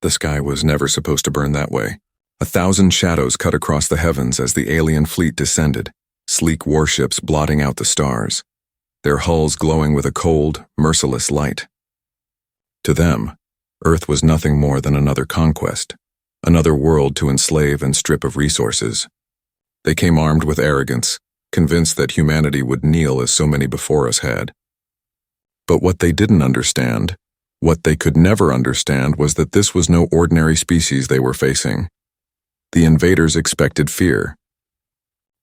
The sky was never supposed to burn that way. 1,000 shadows cut across the heavens as the alien fleet descended, sleek warships blotting out the stars, their hulls glowing with a cold, merciless light. To them, Earth was nothing more than another conquest, another world to enslave and strip of resources. They came armed with arrogance, convinced that humanity would kneel as so many before us had. But what they didn't understand, what they could never understand, was that this was no ordinary species they were facing. The invaders expected fear.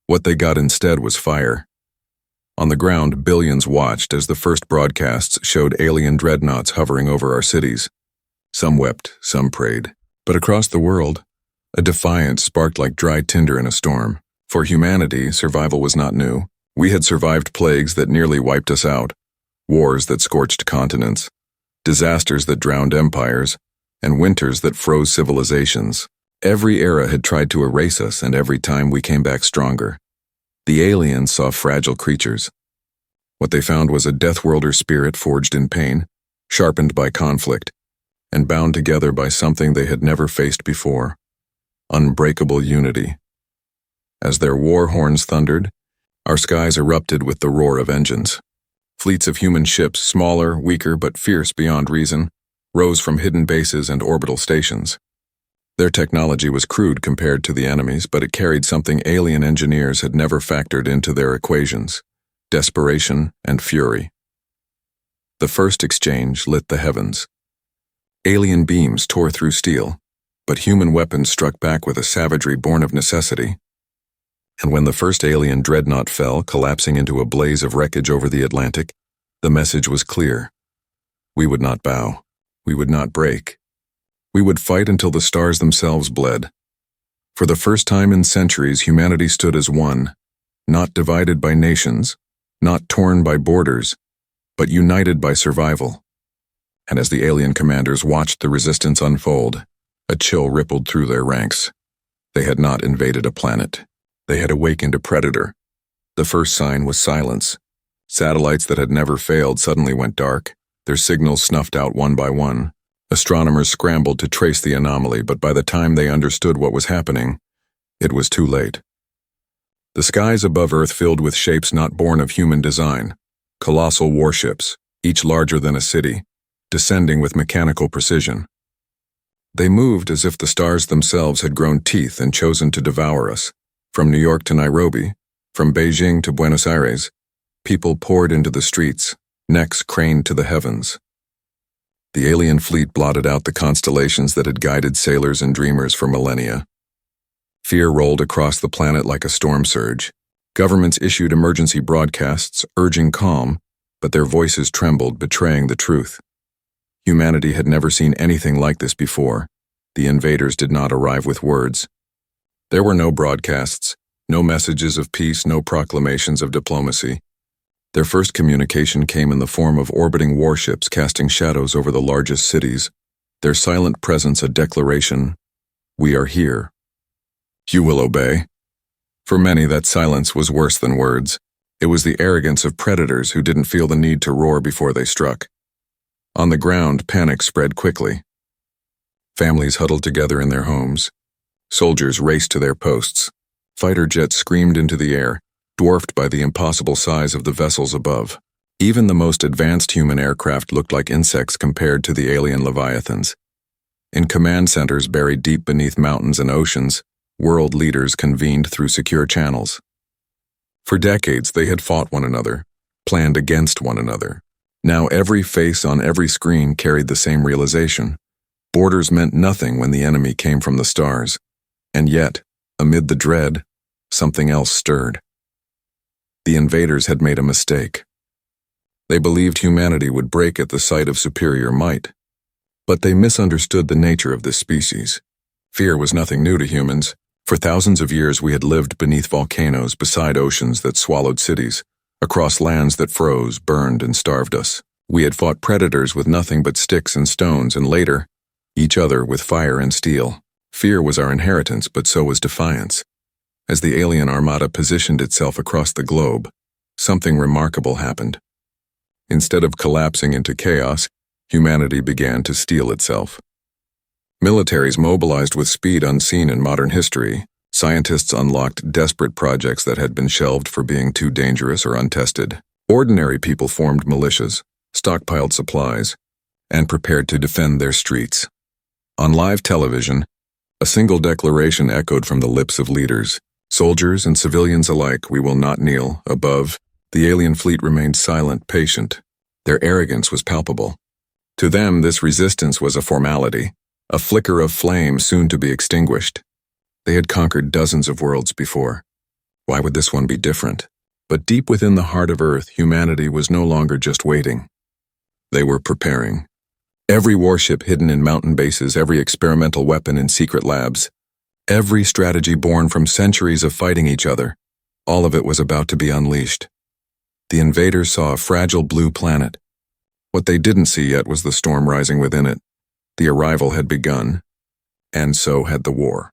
What they got instead was fire. On the ground, billions watched as the first broadcasts showed alien dreadnoughts hovering over our cities. Some wept, some prayed. But across the world, a defiance sparked like dry tinder in a storm. For humanity, survival was not new. We had survived plagues that nearly wiped us out, wars that scorched continents, disasters that drowned empires, and winters that froze civilizations. Every era had tried to erase us, and every time we came back stronger. The aliens saw fragile creatures. What they found was a Deathworlder spirit forged in pain, sharpened by conflict, and bound together by something they had never faced before: unbreakable unity. As their war horns thundered, our skies erupted with the roar of engines. Fleets of human ships, smaller, weaker, but fierce beyond reason, rose from hidden bases and orbital stations. Their technology was crude compared to the enemy's, but it carried something alien engineers had never factored into their equations: desperation and fury. The first exchange lit the heavens. Alien beams tore through steel, but human weapons struck back with a savagery born of necessity. And when the first alien dreadnought fell, collapsing into a blaze of wreckage over the Atlantic, the message was clear. We would not bow. We would not break. We would fight until the stars themselves bled. For the first time in centuries, humanity stood as one, not divided by nations, not torn by borders, but united by survival. And as the alien commanders watched the resistance unfold, a chill rippled through their ranks. They had not invaded a planet. They had awakened a predator. The first sign was silence. Satellites that had never failed suddenly went dark, their signals snuffed out one by one. Astronomers scrambled to trace the anomaly, but by the time they understood what was happening, it was too late. The skies above Earth filled with shapes not born of human design, colossal warships, each larger than a city, descending with mechanical precision. They moved as if the stars themselves had grown teeth and chosen to devour us. From New York to Nairobi, from Beijing to Buenos Aires, people poured into the streets, necks craned to the heavens. The alien fleet blotted out the constellations that had guided sailors and dreamers for millennia. Fear rolled across the planet like a storm surge. Governments issued emergency broadcasts urging calm, but their voices trembled, betraying the truth. Humanity had never seen anything like this before. The invaders did not arrive with words. There were no broadcasts, no messages of peace, no proclamations of diplomacy. Their first communication came in the form of orbiting warships casting shadows over the largest cities, their silent presence a declaration: "We are here. You will obey." For many, that silence was worse than words. It was the arrogance of predators who didn't feel the need to roar before they struck. On the ground, panic spread quickly. Families huddled together in their homes. Soldiers raced to their posts. Fighter jets screamed into the air, dwarfed by the impossible size of the vessels above. Even the most advanced human aircraft looked like insects compared to the alien leviathans. In command centers buried deep beneath mountains and oceans, world leaders convened through secure channels. For decades, they had fought one another, planned against one another. Now every face on every screen carried the same realization. Borders meant nothing when the enemy came from the stars. And yet, amid the dread, something else stirred. The invaders had made a mistake. They believed humanity would break at the sight of superior might. But they misunderstood the nature of this species. Fear was nothing new to humans. For thousands of years we had lived beneath volcanoes, beside oceans that swallowed cities, across lands that froze, burned, and starved us. We had fought predators with nothing but sticks and stones, and later, each other with fire and steel. Fear was our inheritance, but so was defiance. As the alien armada positioned itself across the globe, something remarkable happened. Instead of collapsing into chaos, humanity began to steel itself. Militaries mobilized with speed unseen in modern history. Scientists unlocked desperate projects that had been shelved for being too dangerous or untested. Ordinary people formed militias, stockpiled supplies, and prepared to defend their streets. On live television, a single declaration echoed from the lips of leaders. Soldiers and civilians alike, we will not kneel. Above, the alien fleet remained silent, patient. Their arrogance was palpable. To them, this resistance was a formality, a flicker of flame soon to be extinguished. They had conquered dozens of worlds before. Why would this one be different? But deep within the heart of Earth, humanity was no longer just waiting. They were preparing. Every warship hidden in mountain bases, every experimental weapon in secret labs, every strategy born from centuries of fighting each other, all of it was about to be unleashed. The invaders saw a fragile blue planet. What they didn't see yet was the storm rising within it. The arrival had begun, and so had the war.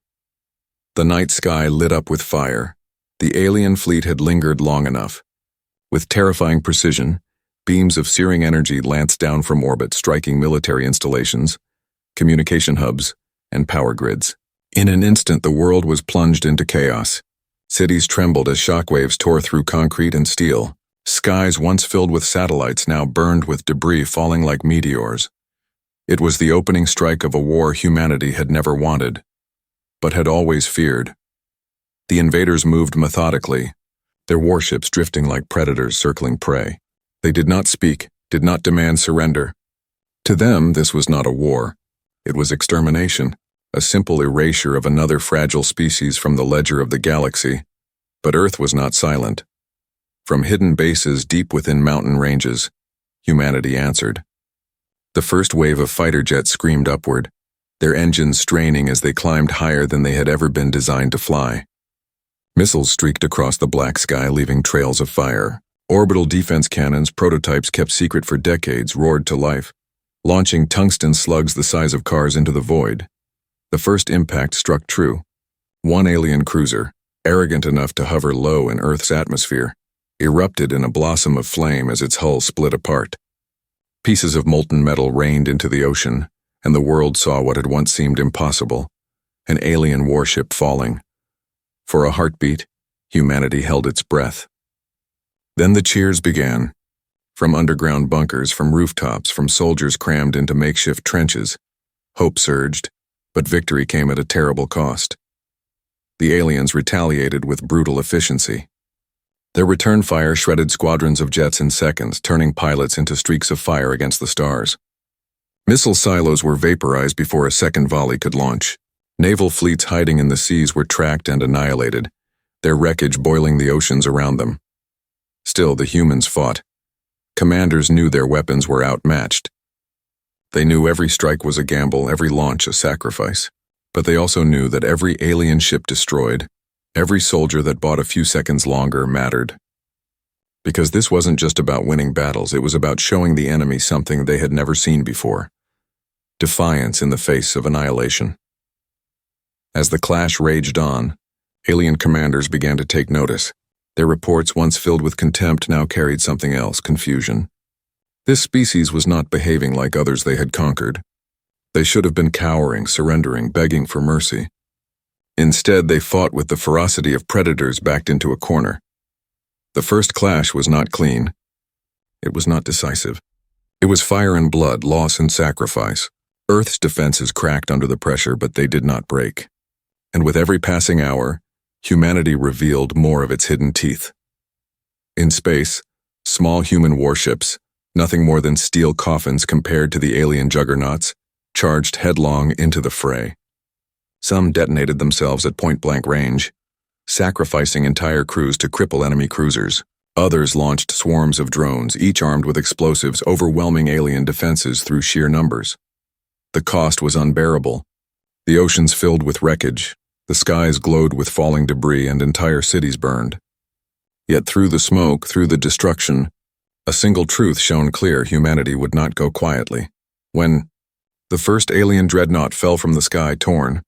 The night sky lit up with fire. The alien fleet had lingered long enough. With terrifying precision, beams of searing energy lanced down from orbit, striking military installations, communication hubs, and power grids. In an instant, the world was plunged into chaos. Cities trembled as shockwaves tore through concrete and steel. Skies once filled with satellites now burned with debris falling like meteors. It was the opening strike of a war humanity had never wanted, but had always feared. The invaders moved methodically, their warships drifting like predators circling prey. They did not speak, did not demand surrender. To them, this was not a war. It was extermination, a simple erasure of another fragile species from the ledger of the galaxy. But Earth was not silent. From hidden bases deep within mountain ranges, humanity answered. The first wave of fighter jets screamed upward, their engines straining as they climbed higher than they had ever been designed to fly. Missiles streaked across the black sky, leaving trails of fire. Orbital defense cannons, prototypes kept secret for decades, roared to life, launching tungsten slugs the size of cars into the void. The first impact struck true. One alien cruiser, arrogant enough to hover low in Earth's atmosphere, erupted in a blossom of flame as its hull split apart. Pieces of molten metal rained into the ocean, and the world saw what had once seemed impossible, an alien warship falling. For a heartbeat, humanity held its breath. Then the cheers began. From underground bunkers, from rooftops, from soldiers crammed into makeshift trenches. Hope surged, but victory came at a terrible cost. The aliens retaliated with brutal efficiency. Their return fire shredded squadrons of jets in seconds, turning pilots into streaks of fire against the stars. Missile silos were vaporized before a second volley could launch. Naval fleets hiding in the seas were tracked and annihilated, their wreckage boiling the oceans around them. Still, the humans fought. Commanders knew their weapons were outmatched. They knew every strike was a gamble, every launch a sacrifice. But they also knew that every alien ship destroyed, every soldier that bought a few seconds longer mattered. Because this wasn't just about winning battles, it was about showing the enemy something they had never seen before. Defiance in the face of annihilation. As the clash raged on, alien commanders began to take notice. Their reports, once filled with contempt, now carried something else, confusion. This species was not behaving like others they had conquered. They should have been cowering, surrendering, begging for mercy. Instead, they fought with the ferocity of predators backed into a corner. The first clash was not clean. It was not decisive. It was fire and blood, loss and sacrifice. Earth's defenses cracked under the pressure, but they did not break. And with every passing hour, humanity revealed more of its hidden teeth. In space, small human warships, nothing more than steel coffins compared to the alien juggernauts, charged headlong into the fray. Some detonated themselves at point-blank range, sacrificing entire crews to cripple enemy cruisers. Others launched swarms of drones, each armed with explosives, overwhelming alien defenses through sheer numbers. The cost was unbearable. The oceans filled with wreckage, the skies glowed with falling debris, and entire cities burned. Yet through the smoke, through the destruction, a single truth shone clear: humanity would not go quietly. When the first alien dreadnought fell from the sky, torn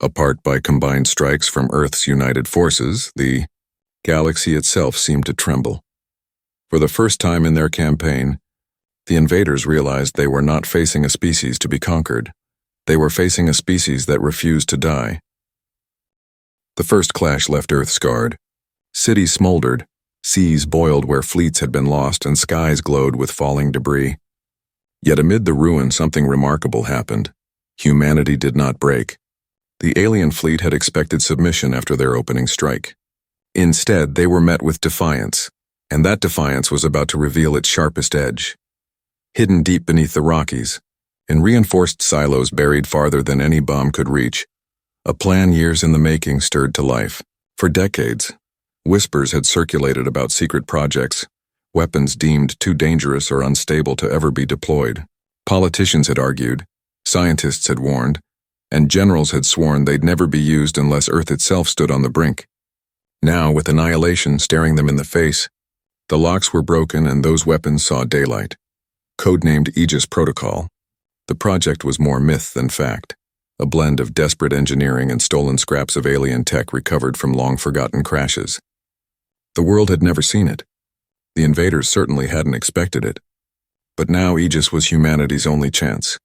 apart by combined strikes from Earth's united forces, the galaxy itself seemed to tremble. For the first time in their campaign, the invaders realized they were not facing a species to be conquered. They were facing a species that refused to die. The first clash left Earth scarred. Cities smoldered, seas boiled where fleets had been lost, and skies glowed with falling debris. Yet amid the ruin, something remarkable happened. Humanity did not break. The alien fleet had expected submission after their opening strike. Instead, they were met with defiance, and that defiance was about to reveal its sharpest edge. Hidden deep beneath the Rockies, in reinforced silos buried farther than any bomb could reach, a plan years in the making stirred to life. For decades, whispers had circulated about secret projects, weapons deemed too dangerous or unstable to ever be deployed. Politicians had argued, scientists had warned, and generals had sworn they'd never be used unless Earth itself stood on the brink. Now, with annihilation staring them in the face, the locks were broken and those weapons saw daylight. Codenamed Aegis Protocol, the project was more myth than fact, a blend of desperate engineering and stolen scraps of alien tech recovered from long-forgotten crashes. The world had never seen it. The invaders certainly hadn't expected it. But now Aegis was humanity's only chance.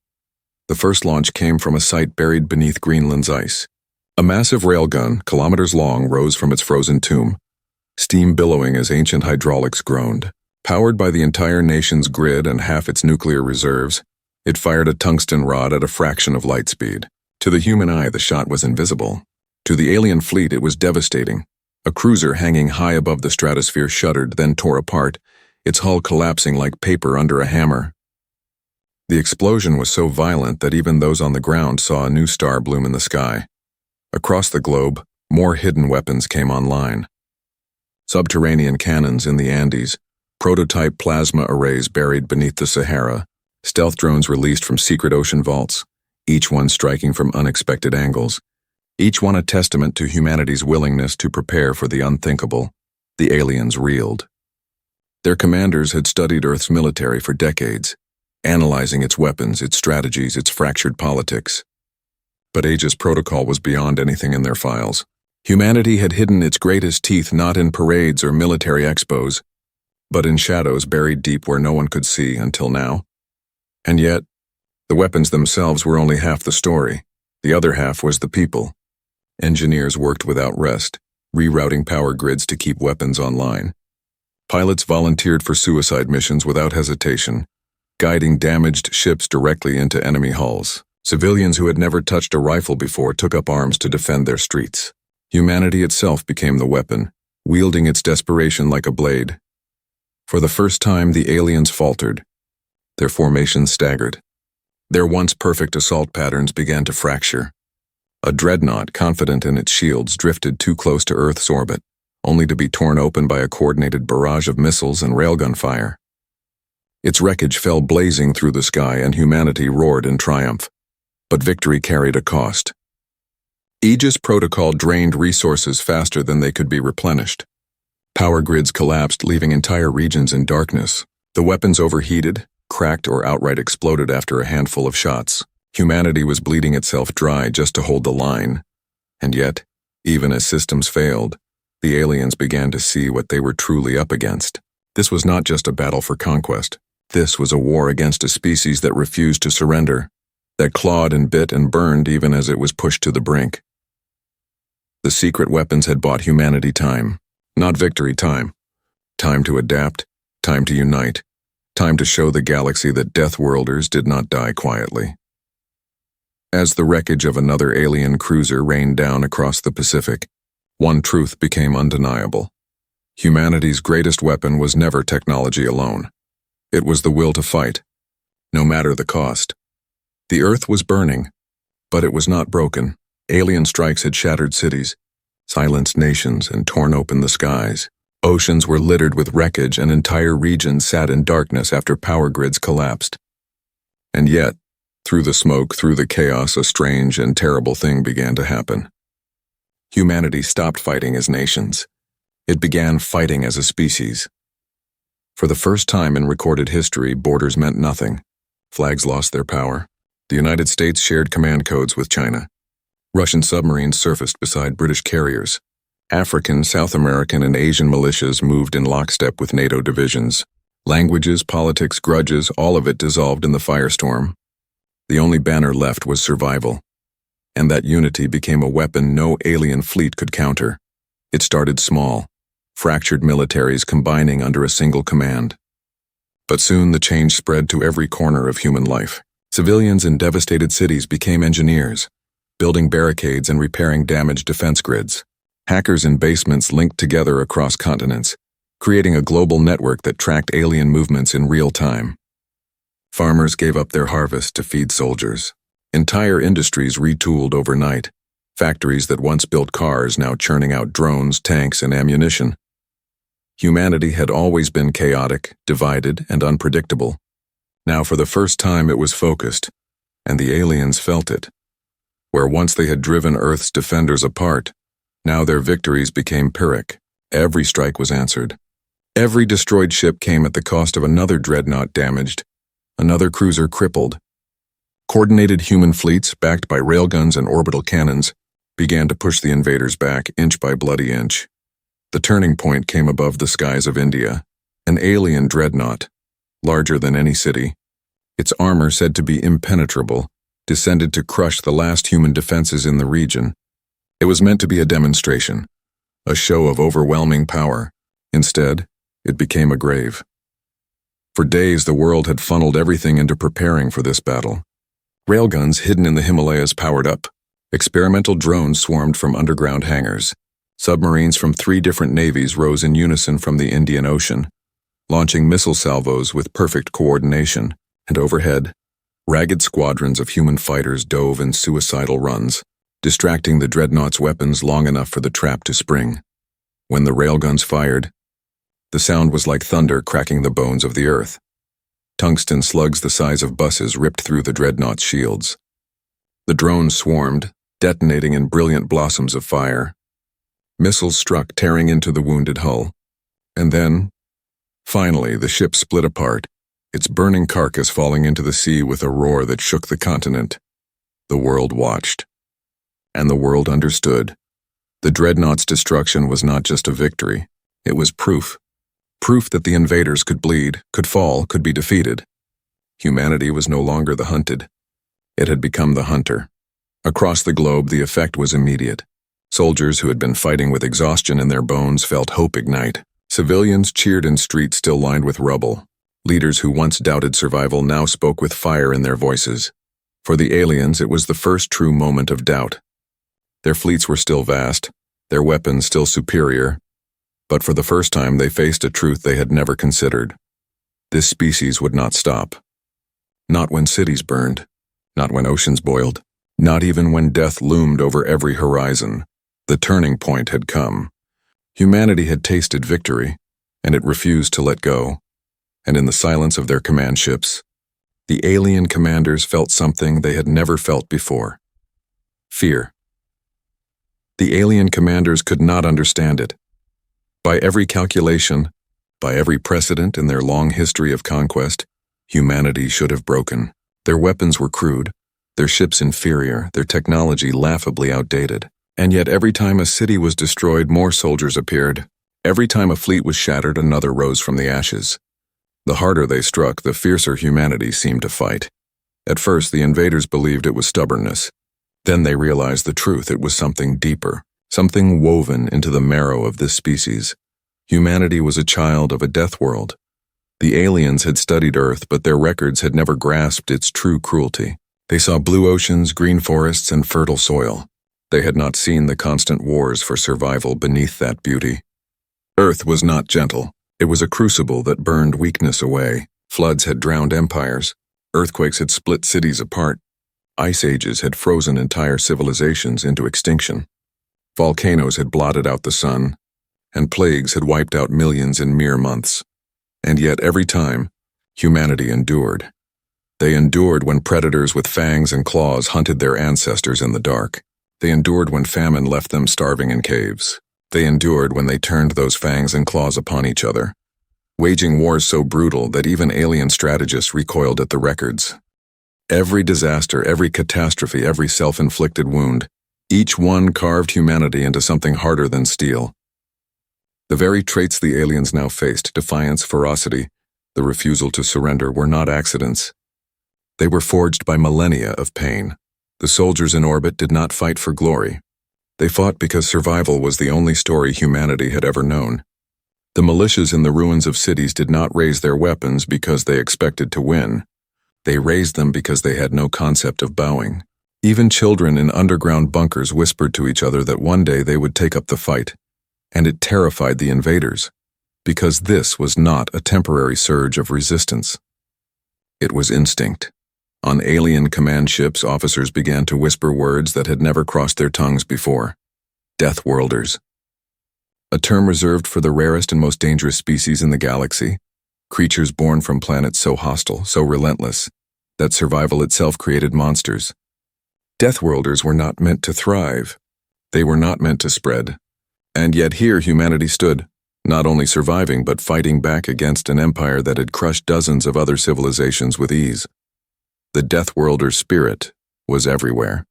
The first launch came from a site buried beneath Greenland's ice. A massive railgun, kilometers long, rose from its frozen tomb, steam billowing as ancient hydraulics groaned. Powered by the entire nation's grid and half its nuclear reserves, it fired a tungsten rod at a fraction of light speed. To the human eye, the shot was invisible. To the alien fleet, it was devastating. A cruiser hanging high above the stratosphere shuddered, then tore apart, its hull collapsing like paper under a hammer. The explosion was so violent that even those on the ground saw a new star bloom in the sky. Across the globe, more hidden weapons came online. Subterranean cannons in the Andes, prototype plasma arrays buried beneath the Sahara, stealth drones released from secret ocean vaults, each one striking from unexpected angles, each one a testament to humanity's willingness to prepare for the unthinkable. The aliens reeled. Their commanders had studied Earth's military for decades, analyzing its weapons, its strategies, its fractured politics. But Aegis Protocol was beyond anything in their files. Humanity had hidden its greatest teeth not in parades or military expos, but in shadows buried deep where no one could see until now. And yet, the weapons themselves were only half the story. The other half was the people. Engineers worked without rest, rerouting power grids to keep weapons online. Pilots volunteered for suicide missions without hesitation, guiding damaged ships directly into enemy hulls. Civilians who had never touched a rifle before took up arms to defend their streets. Humanity itself became the weapon, wielding its desperation like a blade. For the first time, the aliens faltered. Their formations staggered. Their once perfect assault patterns began to fracture. A dreadnought, confident in its shields, drifted too close to Earth's orbit, only to be torn open by a coordinated barrage of missiles and railgun fire. Its wreckage fell blazing through the sky, and humanity roared in triumph. But victory carried a cost. Aegis Protocol drained resources faster than they could be replenished. Power grids collapsed, leaving entire regions in darkness. The weapons overheated, cracked, or outright exploded after a handful of shots. Humanity was bleeding itself dry just to hold the line. And yet, even as systems failed, the aliens began to see what they were truly up against. This was not just a battle for conquest. This was a war against a species that refused to surrender, that clawed and bit and burned even as it was pushed to the brink. The secret weapons had bought humanity time, not victory time. Time to adapt, time to unite, time to show the galaxy that Deathworlders did not die quietly. As the wreckage of another alien cruiser rained down across the Pacific, one truth became undeniable. Humanity's greatest weapon was never technology alone. It was the will to fight, no matter the cost. The Earth was burning, but it was not broken. Alien strikes had shattered cities, silenced nations, and torn open the skies. Oceans were littered with wreckage, and entire regions sat in darkness after power grids collapsed. And yet, through the smoke, through the chaos, a strange and terrible thing began to happen. Humanity stopped fighting as nations. It began fighting as a species. For the first time in recorded history, borders meant nothing. Flags lost their power. The United States shared command codes with China. Russian submarines surfaced beside British carriers. African, South American, and Asian militias moved in lockstep with NATO divisions. Languages, politics, grudges, all of it dissolved in the firestorm. The only banner left was survival. And that unity became a weapon no alien fleet could counter. It started small, fractured militaries combining under a single command. But soon the change spread to every corner of human life. Civilians in devastated cities became engineers, building barricades and repairing damaged defense grids. Hackers in basements linked together across continents, creating a global network that tracked alien movements in real time. Farmers gave up their harvest to feed soldiers. Entire industries retooled overnight. Factories that once built cars now churning out drones, tanks, and ammunition. Humanity had always been chaotic, divided, and unpredictable. Now for the first time it was focused, and the aliens felt it. Where once they had driven Earth's defenders apart, now their victories became Pyrrhic. Every strike was answered. Every destroyed ship came at the cost of another dreadnought damaged, another cruiser crippled. Coordinated human fleets, backed by railguns and orbital cannons, began to push the invaders back inch by bloody inch. The turning point came above the skies of India. An alien dreadnought, larger than any city, its armor said to be impenetrable, descended to crush the last human defenses in the region. It was meant to be a demonstration, a show of overwhelming power. Instead, it became a grave. For days the world had funneled everything into preparing for this battle. Railguns hidden in the Himalayas powered up. Experimental drones swarmed from underground hangars. Submarines from 3 different navies rose in unison from the Indian Ocean, launching missile salvos with perfect coordination. And overhead, ragged squadrons of human fighters dove in suicidal runs, distracting the dreadnought's weapons long enough for the trap to spring. When the railguns fired, the sound was like thunder cracking the bones of the earth. Tungsten slugs the size of buses ripped through the dreadnought's shields. The drones swarmed, detonating in brilliant blossoms of fire. Missiles struck, tearing into the wounded hull. And then, finally, the ship split apart, its burning carcass falling into the sea with a roar that shook the continent. The world watched. And the world understood. The dreadnought's destruction was not just a victory, it was proof. Proof that the invaders could bleed, could fall, could be defeated. Humanity was no longer the hunted. It had become the hunter. Across the globe, the effect was immediate. Soldiers who had been fighting with exhaustion in their bones felt hope ignite. Civilians cheered in streets still lined with rubble. Leaders who once doubted survival now spoke with fire in their voices. For the aliens, it was the first true moment of doubt. Their fleets were still vast, their weapons still superior, but for the first time they faced a truth they had never considered. This species would not stop. Not when cities burned, not when oceans boiled, not even when death loomed over every horizon. The turning point had come. Humanity had tasted victory, and it refused to let go. And in the silence of their command ships, the alien commanders felt something they had never felt before. Fear. The alien commanders could not understand it. By every calculation, by every precedent in their long history of conquest, humanity should have broken. Their weapons were crude, their ships inferior, their technology laughably outdated. And yet every time a city was destroyed, more soldiers appeared. Every time a fleet was shattered, another rose from the ashes. The harder they struck, the fiercer humanity seemed to fight. At first, the invaders believed it was stubbornness. Then they realized the truth. It was something deeper, something woven into the marrow of this species. Humanity was a child of a death world. The aliens had studied Earth, but their records had never grasped its true cruelty. They saw blue oceans, green forests, and fertile soil. They had not seen the constant wars for survival beneath that beauty. Earth was not gentle. It was a crucible that burned weakness away. Floods had drowned empires. Earthquakes had split cities apart. Ice ages had frozen entire civilizations into extinction. Volcanoes had blotted out the sun, and plagues had wiped out millions in mere months. And yet every time, humanity endured. They endured when predators with fangs and claws hunted their ancestors in the dark. They endured when famine left them starving in caves. They endured when they turned those fangs and claws upon each other, waging wars so brutal that even alien strategists recoiled at the records. Every disaster, every catastrophe, every self-inflicted wound, each one carved humanity into something harder than steel. The very traits the aliens now faced, defiance, ferocity, the refusal to surrender, were not accidents. They were forged by millennia of pain. The soldiers in orbit did not fight for glory. They fought because survival was the only story humanity had ever known. The militias in the ruins of cities did not raise their weapons because they expected to win. They raised them because they had no concept of bowing. Even children in underground bunkers whispered to each other that one day they would take up the fight, and it terrified the invaders, because this was not a temporary surge of resistance. It was instinct. On alien command ships, officers began to whisper words that had never crossed their tongues before. Deathworlders. A term reserved for the rarest and most dangerous species in the galaxy, creatures born from planets so hostile, so relentless, that survival itself created monsters. Deathworlders were not meant to thrive. They were not meant to spread. And yet here humanity stood, not only surviving but fighting back against an empire that had crushed dozens of other civilizations with ease. The Deathworlder spirit was everywhere.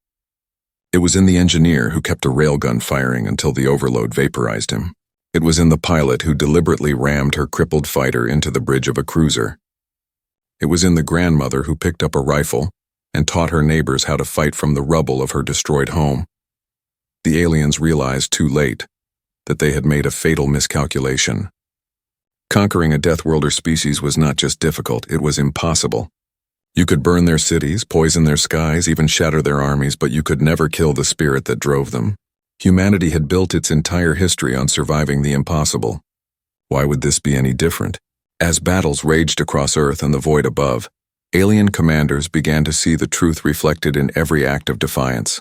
It was in the engineer who kept a railgun firing until the overload vaporized him. It was in the pilot who deliberately rammed her crippled fighter into the bridge of a cruiser. It was in the grandmother who picked up a rifle and taught her neighbors how to fight from the rubble of her destroyed home. The aliens realized too late that they had made a fatal miscalculation. Conquering a Deathworlder species was not just difficult, it was impossible. You could burn their cities, poison their skies, even shatter their armies, but you could never kill the spirit that drove them. Humanity had built its entire history on surviving the impossible. Why would this be any different? As battles raged across Earth and the void above, alien commanders began to see the truth reflected in every act of defiance.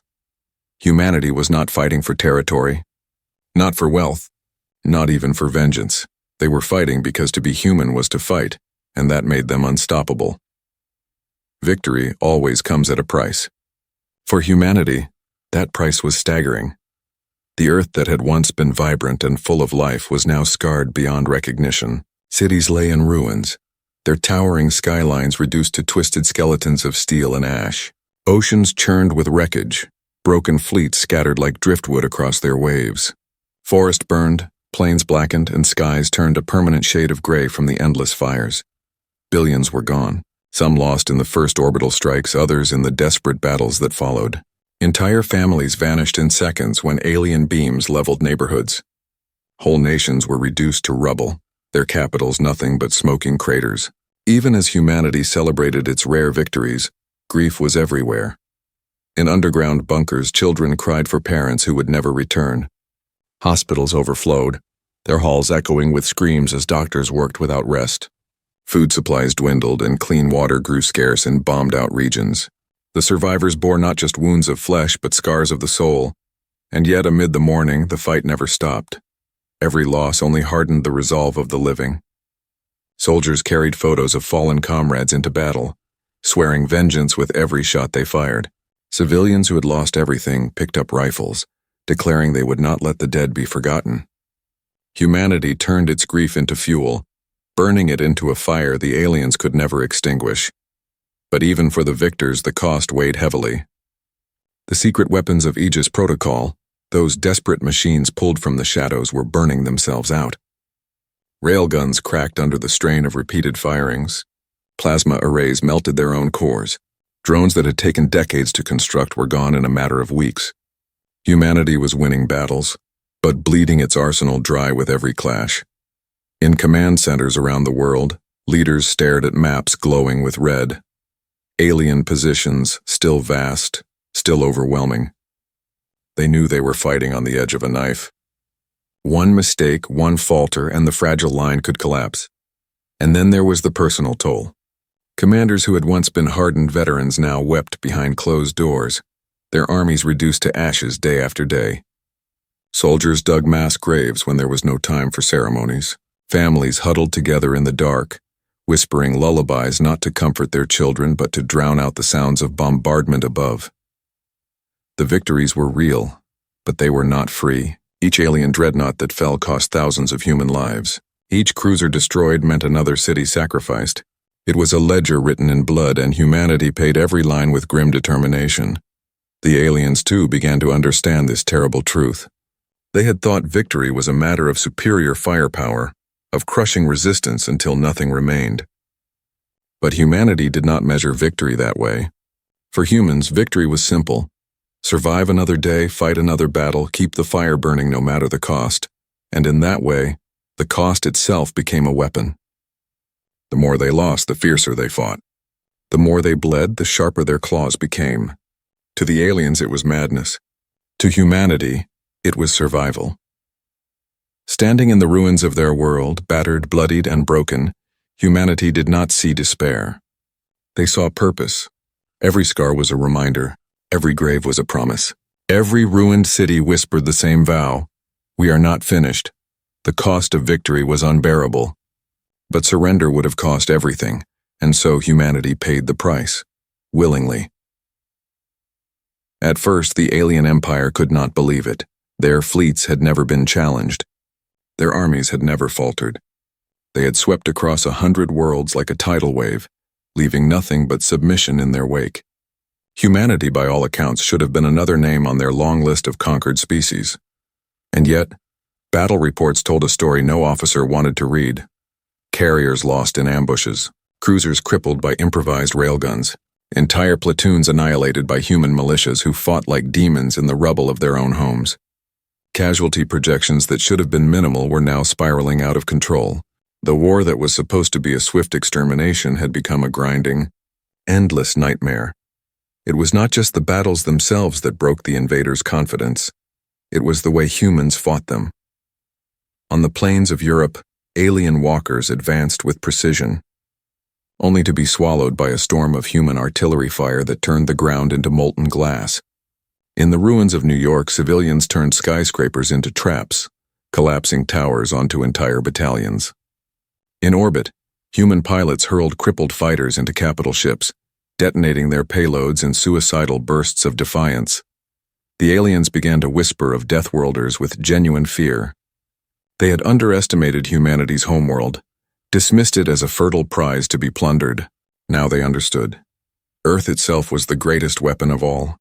Humanity was not fighting for territory, not for wealth, not even for vengeance. They were fighting because to be human was to fight, and that made them unstoppable. Victory always comes at a price. For humanity, that price was staggering. The Earth that had once been vibrant and full of life was now scarred beyond recognition. Cities lay in ruins, their towering skylines reduced to twisted skeletons of steel and ash. Oceans churned with wreckage, broken fleets scattered like driftwood across their waves. Forest burned, plains blackened, and skies turned a permanent shade of gray from the endless fires. Billions were gone. Some lost in the first orbital strikes, others in the desperate battles that followed. Entire families vanished in seconds when alien beams leveled neighborhoods. Whole nations were reduced to rubble, their capitals nothing but smoking craters. Even as humanity celebrated its rare victories, grief was everywhere. In underground bunkers, children cried for parents who would never return. Hospitals overflowed, their halls echoing with screams as doctors worked without rest. Food supplies dwindled and clean water grew scarce in bombed-out regions. The survivors bore not just wounds of flesh but scars of the soul, and yet amid the mourning, the fight never stopped. Every loss only hardened the resolve of the living. Soldiers carried photos of fallen comrades into battle, swearing vengeance with every shot they fired. Civilians who had lost everything picked up rifles, declaring they would not let the dead be forgotten. Humanity turned its grief into fuel, burning it into a fire the aliens could never extinguish. But even for the victors, the cost weighed heavily. The secret weapons of Aegis Protocol, those desperate machines pulled from the shadows, were burning themselves out. Railguns cracked under the strain of repeated firings. Plasma arrays melted their own cores. Drones that had taken decades to construct were gone in a matter of weeks. Humanity was winning battles, but bleeding its arsenal dry with every clash. In command centers around the world, leaders stared at maps glowing with red. Alien positions, still vast, still overwhelming. They knew they were fighting on the edge of a knife. One mistake, one falter, and the fragile line could collapse. And then there was the personal toll. Commanders who had once been hardened veterans now wept behind closed doors, their armies reduced to ashes day after day. Soldiers dug mass graves when there was no time for ceremonies. Families huddled together in the dark, whispering lullabies not to comfort their children but to drown out the sounds of bombardment above. The victories were real, but they were not free. Each alien dreadnought that fell cost thousands of human lives. Each cruiser destroyed meant another city sacrificed. It was a ledger written in blood, and humanity paid every line with grim determination. The aliens, too, began to understand this terrible truth. They had thought victory was a matter of superior firepower, of crushing resistance until nothing remained. But humanity did not measure victory that way. For humans, victory was simple. Survive another day, fight another battle, keep the fire burning no matter the cost. And in that way, the cost itself became a weapon. The more they lost, the fiercer they fought. The more they bled, the sharper their claws became. To the aliens, it was madness. To humanity, it was survival. Standing in the ruins of their world, battered, bloodied, and broken, humanity did not see despair. They saw purpose. Every scar was a reminder. Every grave was a promise. Every ruined city whispered the same vow. We are not finished. The cost of victory was unbearable. But surrender would have cost everything, and so humanity paid the price, willingly. At first, the alien empire could not believe it. Their fleets had never been challenged. Their armies had never faltered. They had swept across 100 worlds like a tidal wave, leaving nothing but submission in their wake. Humanity, by all accounts, should have been another name on their long list of conquered species. And yet, battle reports told a story no officer wanted to read. Carriers lost in ambushes, cruisers crippled by improvised railguns, entire platoons annihilated by human militias who fought like demons in the rubble of their own homes. Casualty projections that should have been minimal were now spiraling out of control. The war that was supposed to be a swift extermination had become a grinding, endless nightmare. It was not just the battles themselves that broke the invaders' confidence. It was the way humans fought them. On the plains of Europe, alien walkers advanced with precision, only to be swallowed by a storm of human artillery fire that turned the ground into molten glass. In the ruins of New York, civilians turned skyscrapers into traps, collapsing towers onto entire battalions. In orbit, human pilots hurled crippled fighters into capital ships, detonating their payloads in suicidal bursts of defiance. The aliens began to whisper of Deathworlders with genuine fear. They had underestimated humanity's homeworld, dismissed it as a fertile prize to be plundered. Now they understood. Earth itself was the greatest weapon of all.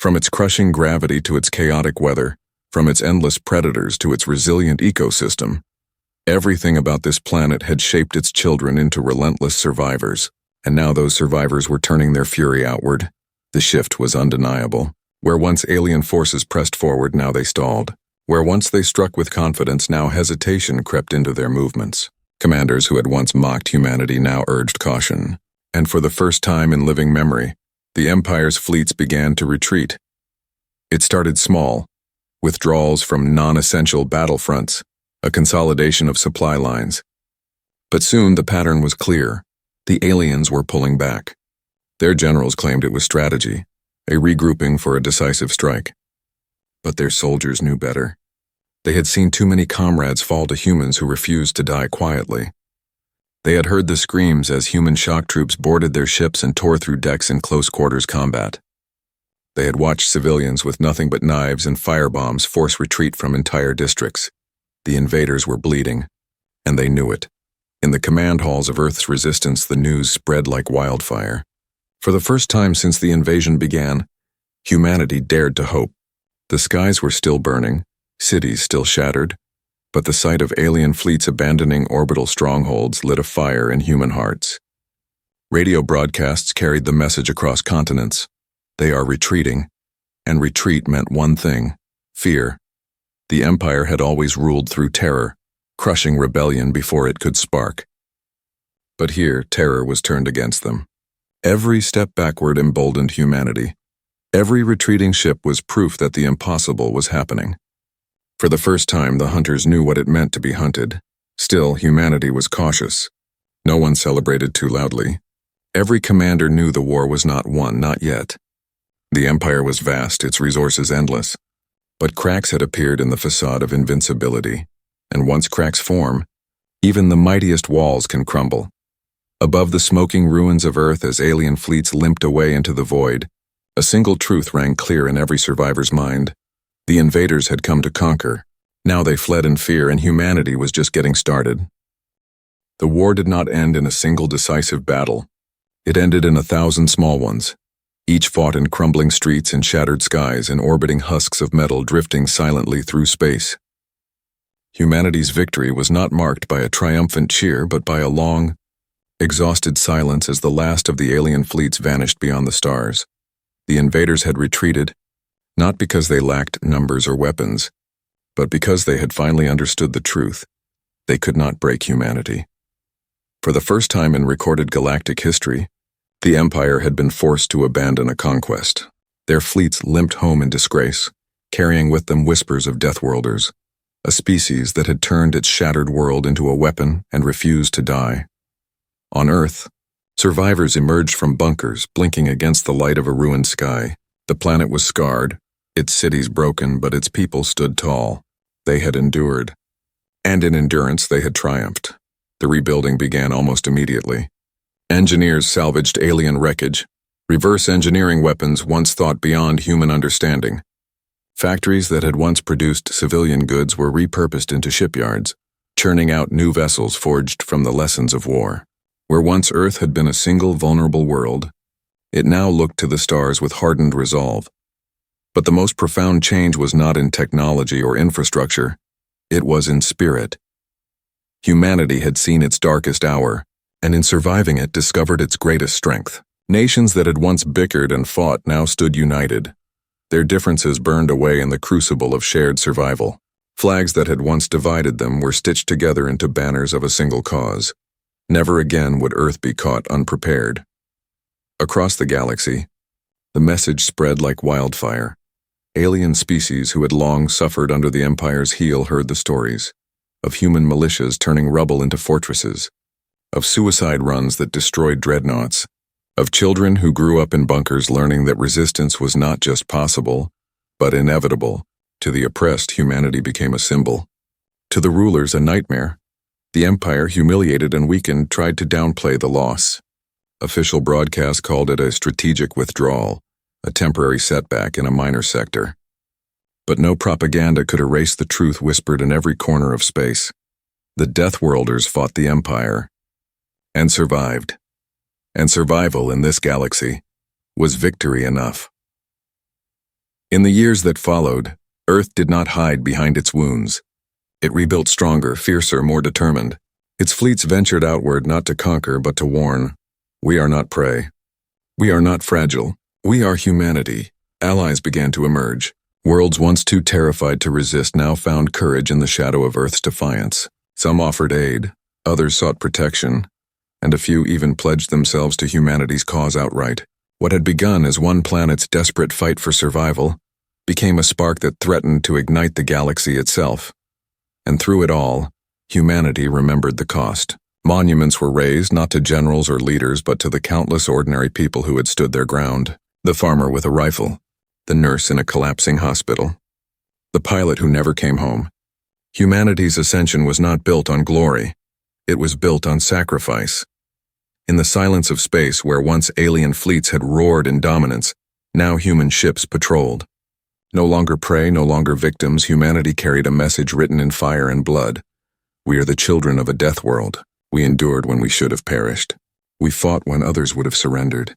From its crushing gravity to its chaotic weather, from its endless predators to its resilient ecosystem, everything about this planet had shaped its children into relentless survivors, and now those survivors were turning their fury outward. The shift was undeniable. Where once alien forces pressed forward, now they stalled. Where once they struck with confidence, now hesitation crept into their movements. Commanders who had once mocked humanity now urged caution. And for the first time in living memory, the Empire's fleets began to retreat. It started small, withdrawals from non-essential battlefronts, a consolidation of supply lines. But soon the pattern was clear. The aliens were pulling back. Their generals claimed it was strategy, a regrouping for a decisive strike. But their soldiers knew better. They had seen too many comrades fall to humans who refused to die quietly. They had heard the screams as human shock troops boarded their ships and tore through decks in close-quarters combat. They had watched civilians with nothing but knives and firebombs force retreat from entire districts. The invaders were bleeding, and they knew it. In the command halls of Earth's resistance, the news spread like wildfire. For the first time since the invasion began, humanity dared to hope. The skies were still burning, cities still shattered, but the sight of alien fleets abandoning orbital strongholds lit a fire in human hearts. Radio broadcasts carried the message across continents. They are retreating, and retreat meant one thing: fear. The Empire had always ruled through terror, crushing rebellion before it could spark. But here, terror was turned against them. Every step backward emboldened humanity. Every retreating ship was proof that the impossible was happening. For the first time, the hunters knew what it meant to be hunted. Still, humanity was cautious. No one celebrated too loudly. Every commander knew the war was not won, not yet. The Empire was vast, its resources endless. But cracks had appeared in the facade of invincibility. And once cracks form, even the mightiest walls can crumble. Above the smoking ruins of Earth as alien fleets limped away into the void, a single truth rang clear in every survivor's mind. The invaders had come to conquer. Now they fled in fear, and humanity was just getting started. The war did not end in a single decisive battle. It ended in 1,000 small ones, each fought in crumbling streets and shattered skies and orbiting husks of metal drifting silently through space. Humanity's victory was not marked by a triumphant cheer, but by a long, Exhausted silence as the last of the alien fleets vanished beyond the stars. The invaders had retreated, not because they lacked numbers or weapons, but because they had finally understood the truth. They could not break humanity. For the first time in recorded galactic history, the Empire had been forced to abandon a conquest. Their fleets limped home in disgrace, carrying with them whispers of Deathworlders, a species that had turned its shattered world into a weapon and refused to die. On Earth, survivors emerged from bunkers, blinking against the light of a ruined sky. The planet was scarred, its cities broken, but its people stood tall. They had endured. And in endurance, they had triumphed. The rebuilding began almost immediately. Engineers salvaged alien wreckage, reverse engineering weapons once thought beyond human understanding. Factories that had once produced civilian goods were repurposed into shipyards, churning out new vessels forged from the lessons of war. Where once Earth had been a single vulnerable world, it now looked to the stars with hardened resolve. But the most profound change was not in technology or infrastructure, it was in spirit. Humanity had seen its darkest hour, and in surviving it discovered its greatest strength. Nations that had once bickered and fought now stood united. Their differences burned away in the crucible of shared survival. Flags that had once divided them were stitched together into banners of a single cause. Never again would Earth be caught unprepared. Across the galaxy, the message spread like wildfire. Alien species who had long suffered under the Empire's heel heard the stories of human militias turning rubble into fortresses, of suicide runs that destroyed dreadnoughts, of children who grew up in bunkers learning that resistance was not just possible, but inevitable. To the oppressed, humanity became a symbol. To the rulers, a nightmare. The Empire, humiliated and weakened, tried to downplay the loss. Official broadcasts called it a strategic withdrawal, a temporary setback in a minor sector. But no propaganda could erase the truth whispered in every corner of space. The Deathworlders fought the Empire, and survived. And survival in this galaxy was victory enough. In the years that followed, Earth did not hide behind its wounds. It rebuilt stronger, fiercer, more determined. Its fleets ventured outward not to conquer but to warn. We are not prey. We are not fragile. We are humanity. Allies began to emerge. Worlds once too terrified to resist now found courage in the shadow of Earth's defiance. Some offered aid, others sought protection, and a few even pledged themselves to humanity's cause outright. What had begun as one planet's desperate fight for survival became a spark that threatened to ignite the galaxy itself. And through it all, humanity remembered the cost. Monuments were raised not to generals or leaders but to the countless ordinary people who had stood their ground. The farmer with a rifle, the nurse in a collapsing hospital, the pilot who never came home. Humanity's ascension was not built on glory. It was built on sacrifice. In the silence of space where once alien fleets had roared in dominance, now human ships patrolled. No longer prey, no longer victims, humanity carried a message written in fire and blood. We are the children of a death world. We endured when we should have perished. We fought when others would have surrendered.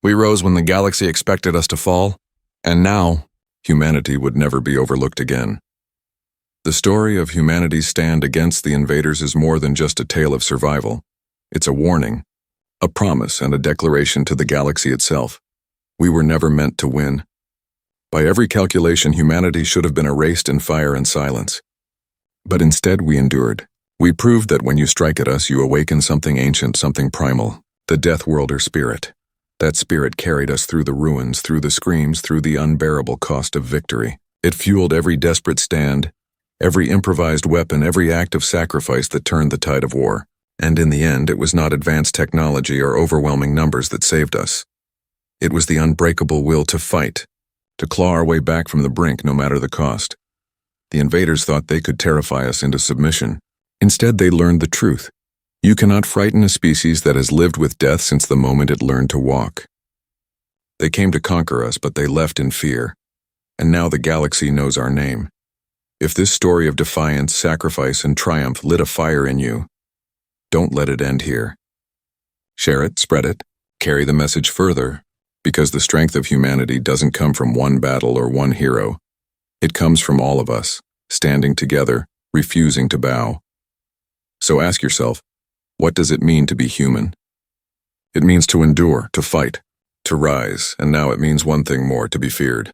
We rose when the galaxy expected us to fall, and now, humanity would never be overlooked again. The story of humanity's stand against the invaders is more than just a tale of survival. It's a warning, a promise, and a declaration to the galaxy itself. We were never meant to win. By every calculation, humanity should have been erased in fire and silence. But instead we endured. We proved that when you strike at us, you awaken something ancient, something primal, the Deathworlder spirit. That spirit carried us through the ruins, through the screams, through the unbearable cost of victory. It fueled every desperate stand, every improvised weapon, every act of sacrifice that turned the tide of war. And in the end, it was not advanced technology or overwhelming numbers that saved us. It was the unbreakable will to fight, to claw our way back from the brink no matter the cost. The invaders thought they could terrify us into submission. Instead, they learned the truth. You cannot frighten a species that has lived with death since the moment it learned to walk. They came to conquer us, but they left in fear. And now the galaxy knows our name. If this story of defiance, sacrifice, and triumph lit a fire in you, don't let it end here. Share it, spread it, carry the message further, because the strength of humanity doesn't come from one battle or one hero. It comes from all of us, standing together, refusing to bow. So ask yourself, What does it mean to be human? It means to endure, to fight, to rise, and now it means one thing more, to be feared.